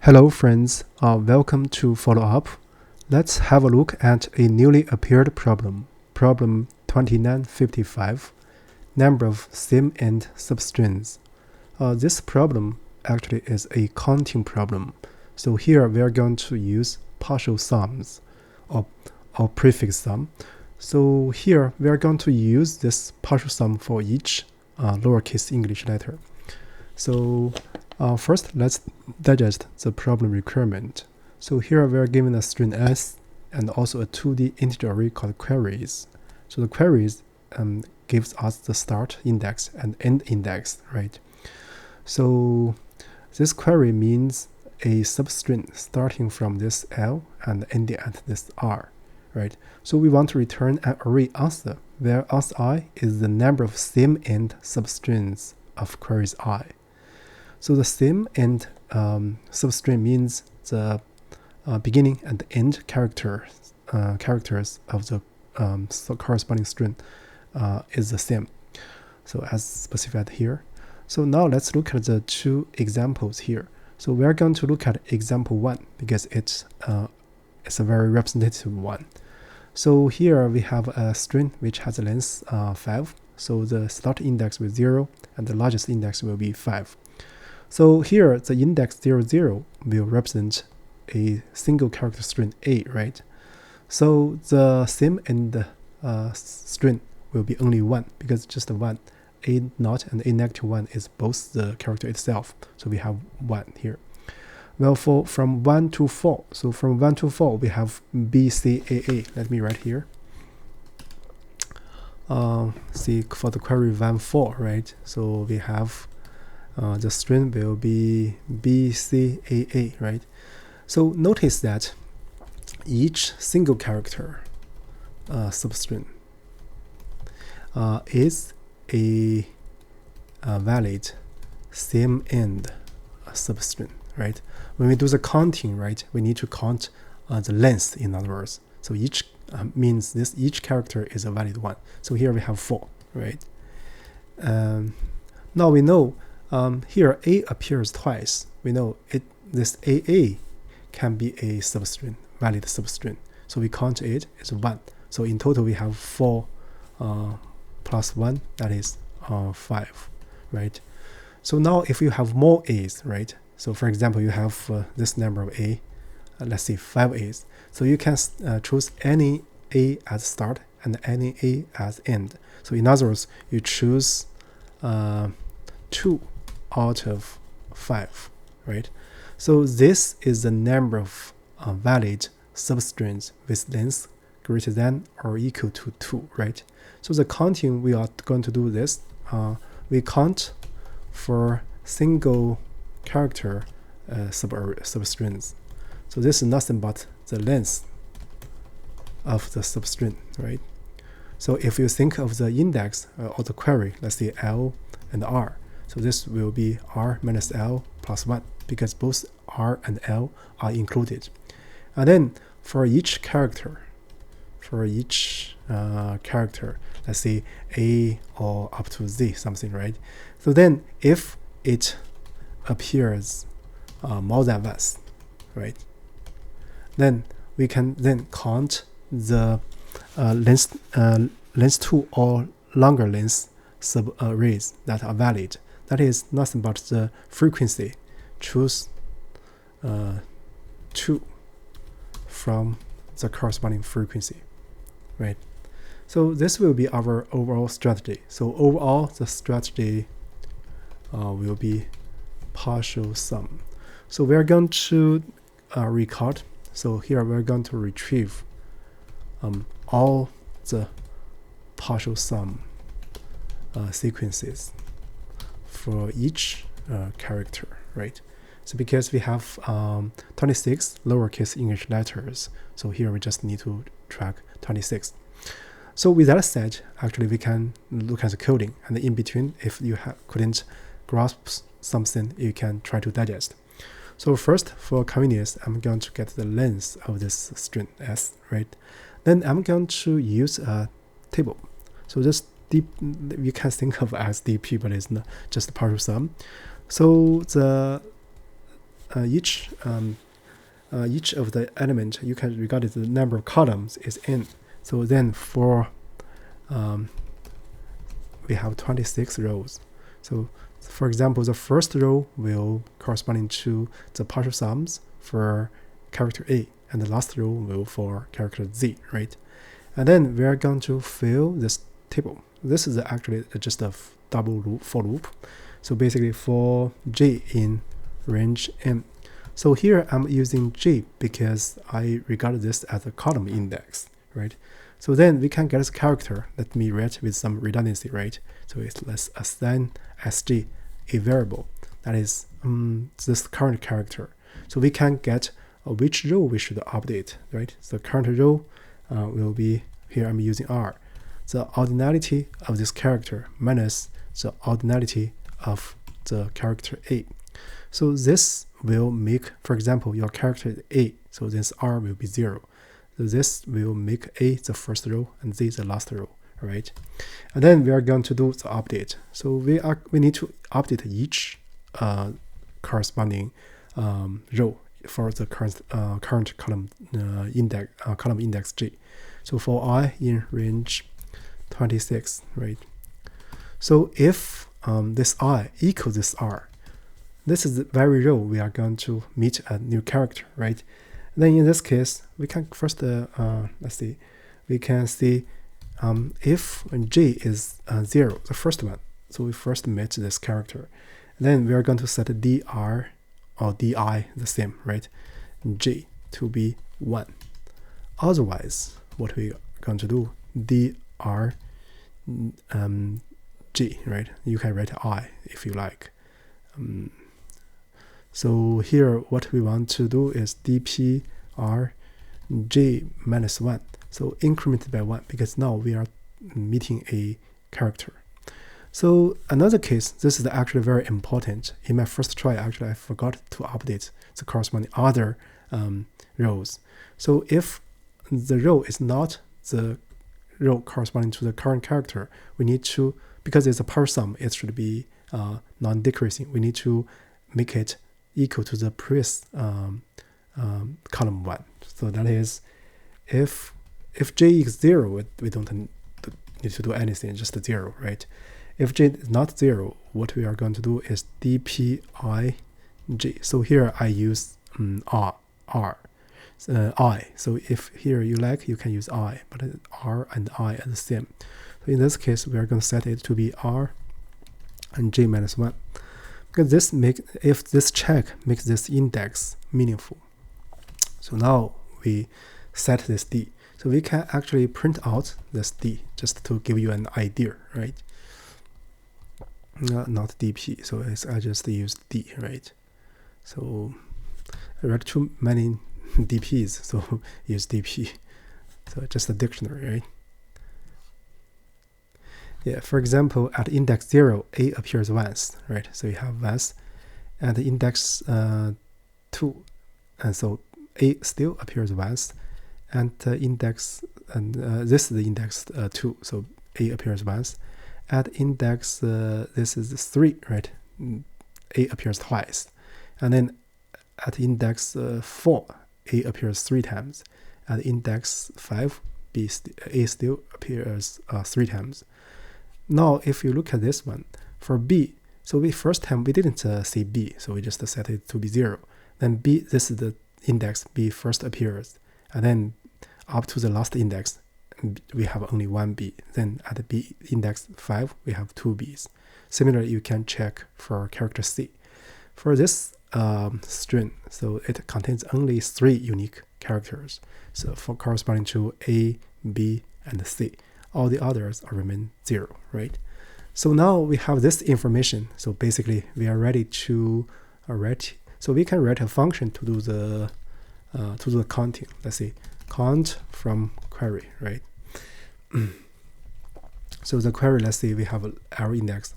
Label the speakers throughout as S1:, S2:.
S1: Hello friends, welcome to follow up. Let's have a look at a newly appeared problem. Problem 2955, number of sim-int substrings. This problem actually is a counting problem. So here we are going to use partial sums or prefix sum. So here we are going to use this partial sum for each lowercase English letter. So first, let's digest the problem requirement. So here we are given a string s and also a 2D integer array called queries. So the queries gives us the start index and end index, right? So this query means a substring starting from this L and ending at this R, right? So we want to return an array answer, where answer I is the number of sim-int substrings of queries I. So the sim-int substring means the beginning and end characters of the corresponding string is the same. So as specified here. So now let's look at the two examples here. So we're going to look at example 1 because it's a very representative one. So here we have a string which has a length 5. So the start index will 0 and the largest index will be 5. So here the index 00 will represent a single character string A, right? So the sim-int string will be only 1 because just 1. A0 and A-1 is both the character itself. So we have 1 here. Well, from 1 to 4. So from 1 to 4 we have B, C, A, A. Let me write here. See for the query 1, 4, right? So we have the string will be B, C, A, A, right? So notice that each single character substring is a valid sim-int substring, right? When we do the counting, right, we need to count the length, in other words. So each means each character is a valid one. So here we have 4, right? Now we know here A appears twice. We know this AA can be a substring, valid substring. So we count it as 1. So in total we have 4 plus 1, that is 5, right? So now if you have more A's, right? So for example, you have this number of A, let's say 5 A's. So you can choose any A as start and any A as end. So in other words, you choose 2 out of 5, right? So this is the number of valid substrings with length greater than or equal to 2, right? So the counting we are going to do this. We count for single character substrings. So this is nothing but the length of the substring, right? So if you think of the index or the query, let's say L and R. So this will be R minus L plus 1 because both R and L are included. And then for each character, let's say A or up to Z, something, right? So then if it appears more than once, right? Then we can then count the length 2 or longer length sub-arrays that are valid. That is nothing but the frequency. Choose 2 from the corresponding frequency, right? So this will be our overall strategy. So overall, the strategy will be partial sum. So we are going to record. So here we are going to retrieve all the partial sum sequences for each character, right? So because we have 26 lowercase English letters, so here we just need to track 26. So with that said, actually we can look at the coding, and in between, if you couldn't grasp something, you can try to digest. So first, for convenience, I'm going to get the length of this string S, right? Then I'm going to use a table. So this you can think of as DP, but it's not just partial sum. So the each of the element you can regard as the number of columns is n. So then for we have 26 rows. So for example, the first row will corresponding to the partial sums for character A, and the last row will for character Z, right? And then we are going to fill this table. This is actually just a double loop for loop. So basically for J in range M. So here I'm using J because I regard this as a column index, right? So then we can get this character. Let me write with some redundancy, right? So let's assign Sj a variable that is this current character. So we can get which row we should update, right? So current row will be, here I'm using R, the ordinality of this character minus the ordinality of the character A. So this will make, for example, your character is A, so this R will be 0. So this will make A the first row and Z the last row, right? And then we are going to do the update. So we need to update each corresponding row for the current column index J. So for I in range 26, right? So if this I equals this R, this is the very row we are going to meet a new character, right? And then in this case, we can first let's see, we can see if J is 0, the first one. So we first met this character. And then we are going to set dr or di the same, right? J to be 1. Otherwise, what we are going to do, dr J, right? You can write I if you like. So here what we want to do is dpr J minus 1. So incremented by 1 because now we are meeting a character. So another case, this is actually very important. In my first try, actually I forgot to update the corresponding other rows. So if the row is not the row corresponding to the current character, we need to, because it's a partial sum, it should be non-decreasing. We need to make it equal to the previous column 1. So that is, if J is 0, we don't need to do anything, just 0, right? If J is not 0, what we are going to do is dpij. So here I use I. So if here you like, you can use I, but R and I are the same. So in this case, we are going to set it to be R and J minus 1. Because if this check makes this index meaningful. So now we set this D. So we can actually print out this D just to give you an idea, right? Not DP, so I just use D, right? So I read too many DPs, so use DP. So just a dictionary, right? Yeah, for example, at index 0, A appears once, right? So you have once. At index 2, and so A still appears once. And index, and this is the index 2, so A appears once. At index, this is 3, right? A appears twice. And then at index 4, A appears 3 times. At index 5, A still appears 3 times. Now, if you look at this one, for B, so first time we didn't see B, so we just set it to be 0. Then B, this is the index B first appears. And then up to the last index, we have only 1 B. Then at the B index 5, we have 2 B's. Similarly, you can check for character C. For this string, so it contains only 3 unique characters. So for corresponding to A, B, and C. All the others remain 0, right? So now we have this information. So basically, we are ready to write. So we can write a function to do the counting. Let's see, count from query, right? So the query, let's say we have R index.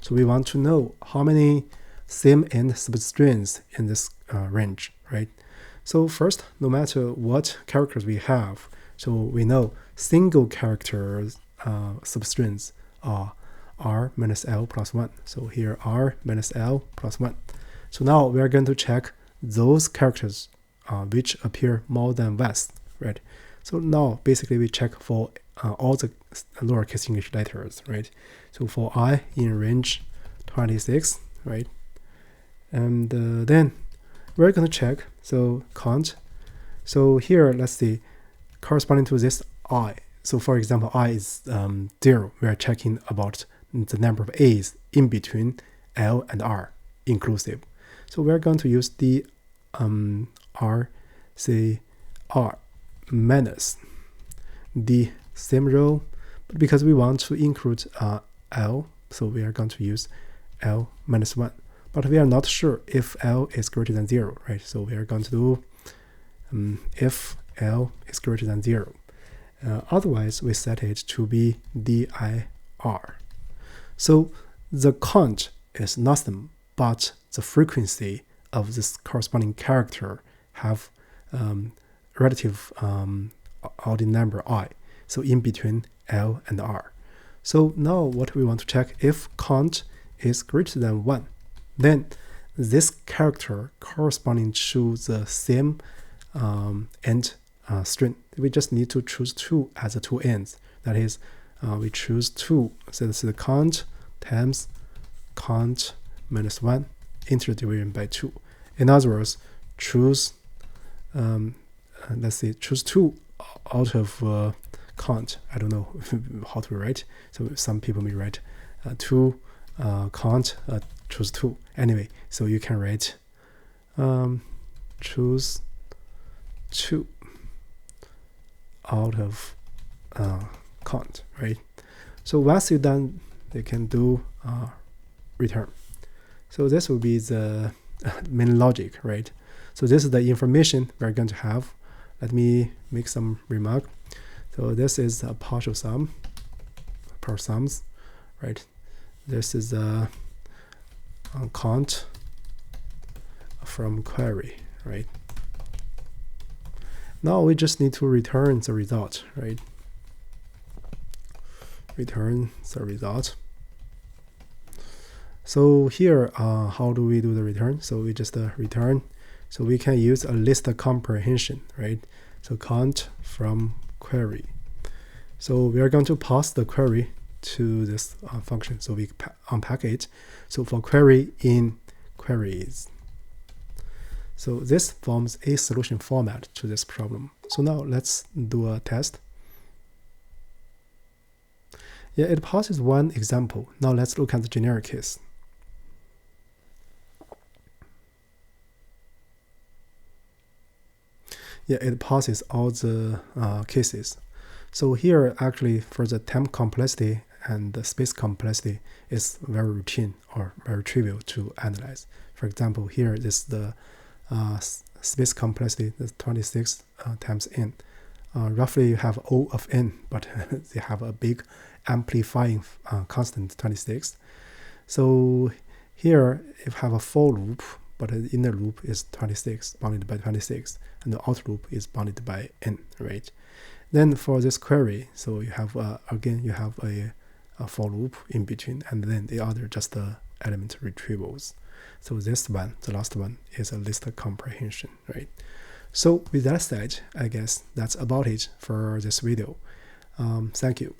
S1: So we want to know how many sim and substrings in this range, right? So first, no matter what characters we have, so we know single characters substrings are R minus L plus 1. So here R minus L plus 1. So now we are going to check those characters which appear more than once, right? So now basically we check for all the lowercase English letters, right? So for I in range 26, right? And then we're going to check, so count. So here, let's see, corresponding to this I. So for example, I is 0. We are checking about the number of A's in between L and R inclusive. So we're going to use the RCR minus the same row, but because we want to include L, so we are going to use L minus 1. But we are not sure if L is greater than 0, right? So we are going to do if L is greater than 0. Otherwise, we set it to be dir. So the count is nothing but the frequency of this corresponding character have relative odd number I, so in between L and R. So now what we want to check, if count is greater than 1, then this character corresponding to the same end string, we just need to choose 2 as the 2 ends. That is, we choose 2, so this is the count times count minus 1 integer division by 2. In other words, choose let's see, choose 2 out of count. I don't know how to write, so some people may write 2 count, choose 2. Anyway, so you can write choose 2 out of count, right? So once you're done, they can do return. So this will be the main logic, right? So this is the information we're going to have. Let me make some remark. So this is a partial sums, right? This is a count from query, right? Now we just need to return the result, right? Return the result. So here, how do we do the return? So we just return. So we can use a list comprehension, right? So count from query. So we are going to pass the query to this function. So we unpack it. So for query in queries. So this forms a solution format to this problem. So now let's do a test. Yeah, it passes one example. Now let's look at the generic case. Yeah, it passes all the cases. So here, actually, for the temp complexity and the space complexity is very routine or very trivial to analyze. For example, here is the space complexity, the 26 times n. Roughly you have O of n, but they have a big amplifying constant 26. So here, if you have a for loop, but the inner loop is 26, bounded by 26, and the outer loop is bounded by n, right? Then for this query, so you have, again, you have a for loop in between, and then the other just element retrievals. So this one, the last one, is a list comprehension, right? So with that said, I guess that's about it for this video. Thank you.